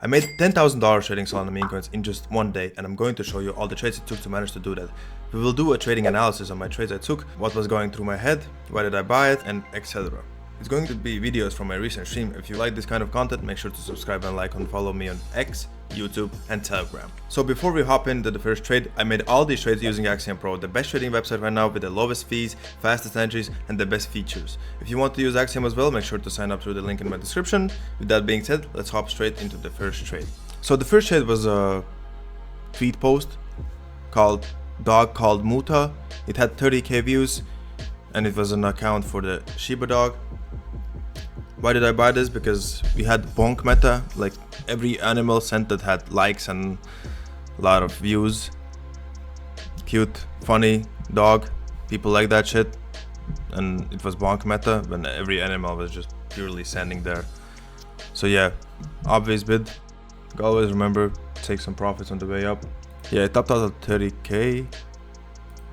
I made $10,000 trading Solana meme coins in just one day, and I'm going to show you all the trades it took to manage to do that. We will do a trading analysis on my trades I took, what was going through my head, why did I buy it, and etc. It's going to be videos from my recent stream. If you like this kind of content, make sure to subscribe and like and follow me on X, YouTube, and Telegram. So before we hop into the first trade, I made all these trades using Axiom Pro, the best trading website right now with the lowest fees, fastest entries, and the best features. If you want to use Axiom as well, make sure to sign up through the link in my description. With that being said, let's hop straight into the first trade. So the first trade was a tweet post called Dog Called Muta. It had 30k views, and it was an account for the Shiba dog. Why did I buy this? Because we had bonk meta, like every animal sent that had likes and a lot of views. Cute, funny dog, people like that shit. And it was bonk meta when every animal was just purely sending there. So yeah, obvious bid. Always remember, take some profits on the way up. Yeah, I topped out at 30k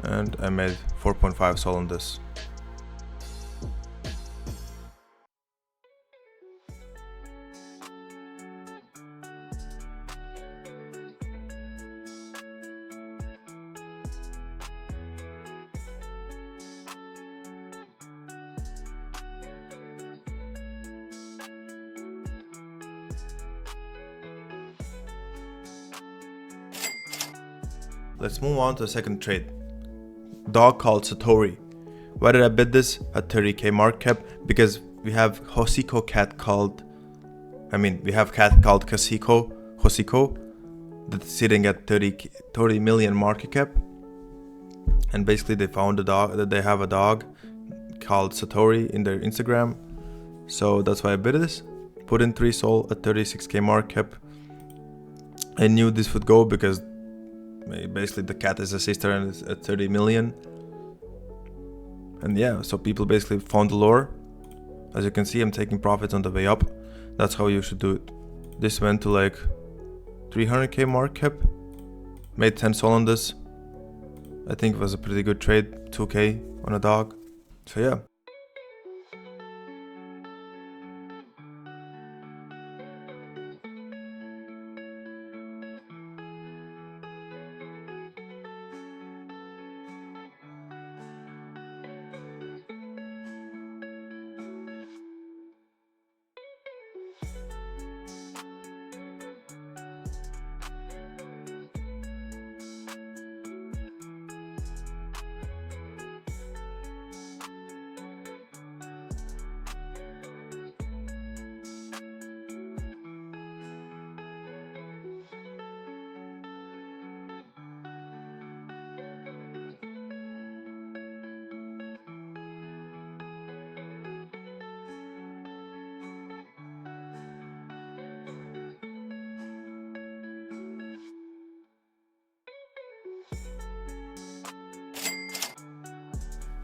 and I made 4.5 sol on this. Let's move on to the second trade. Dog Called Satori. Why did I bid this at 30k market cap? Because we have Hosiko cat called, we have cat called Hosiko, that's sitting at 30 million market cap. And basically they found a dog, that they have a dog called Satori in their Instagram. So that's why I bid this. Put in 3 sol at 36k market cap. I knew this would go because basically the cat is a sister and it's at 30 million. And yeah, so people basically found the lore. As you can see, I'm taking profits on the way up. That's how you should do it. This went to like 300k market cap. Made 10 sol on this. I think it was a pretty good trade, 2k on a dog. So yeah.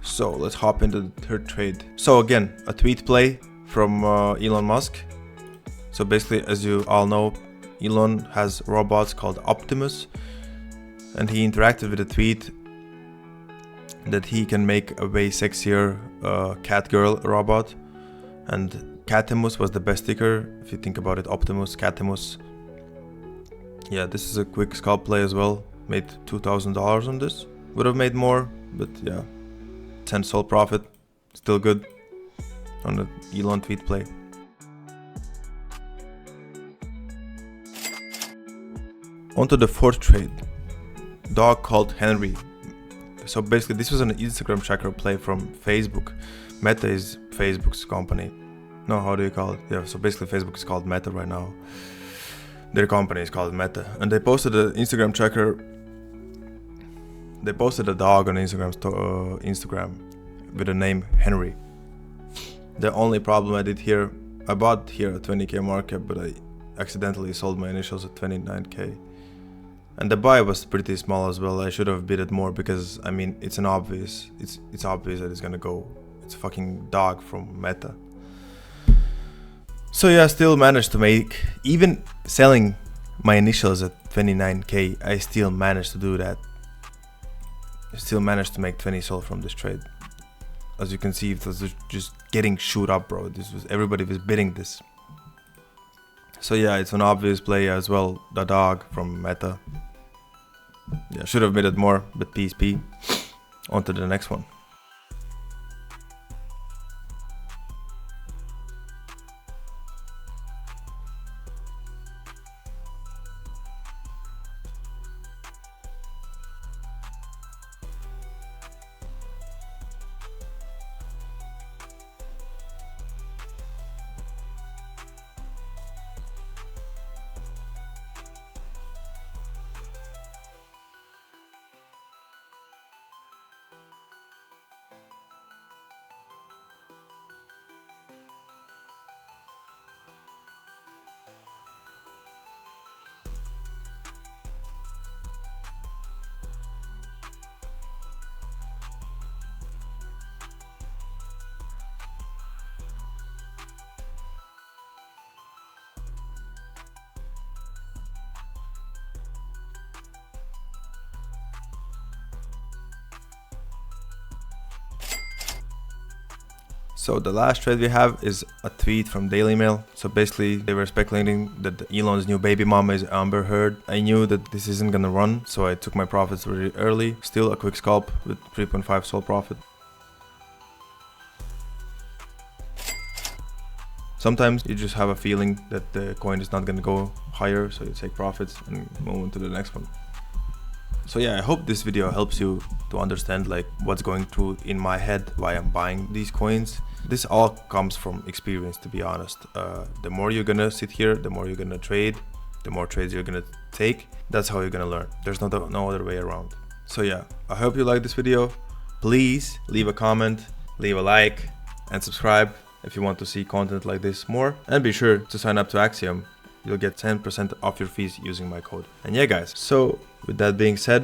So let's hop into the third trade. So again, a tweet play from Elon Musk. So basically, as you all know, Elon has robots called Optimus, and he interacted with a tweet that he can make a way sexier cat girl robot. And Catimus was the best sticker, if you think about it. Optimus, Catimus. Yeah, this is a quick scalp play as well. Made $2,000 on this. Would have made more, but yeah. 10 sol profit, still good on the Elon tweet play. On to the fourth trade. Dog Called Henry. So basically this was an Instagram tracker play from Facebook. Meta is Facebook's company. No, how do you call it? Yeah, so basically Facebook is called Meta right now. Their company is called Meta. And they posted an Instagram tracker. They posted a dog on Instagram with the name Henry. The only problem I did here, I bought here a 20k market, but I accidentally sold my initials at 29k. And the buy was pretty small as well. I should have bid it more because it's obvious that it's gonna go. It's a fucking dog from Meta. So yeah, I still managed to make, even selling my initials at 29k, I still managed to do that. I still managed to make 20 sol from this trade. As you can see, it was just getting shoot up, bro. Everybody was bidding this. So yeah, it's an obvious play as well, the dog from Meta. Yeah, should have made it more, but peace be. On to the next one. So the last trade we have is a tweet from Daily Mail. So basically they were speculating that Elon's new baby mama is Amber Heard. I knew that this isn't gonna run, so I took my profits very early. Still a quick scalp with 3.5 sol profit. Sometimes you just have a feeling that the coin is not gonna go higher, so you take profits and move on to the next one. So yeah, I hope this video helps you to understand like what's going through in my head, why I'm buying these coins. This all comes from experience, to be honest. The more you're gonna sit here, the more you're gonna trade, the more trades you're gonna take. That's how you're gonna learn. There's no other way around. So yeah, I hope you liked this video. Please leave a comment, leave a like, and subscribe if you want to see content like this more. And be sure to sign up to Axiom. You'll get 10% off your fees using my code. And yeah guys, so with that being said,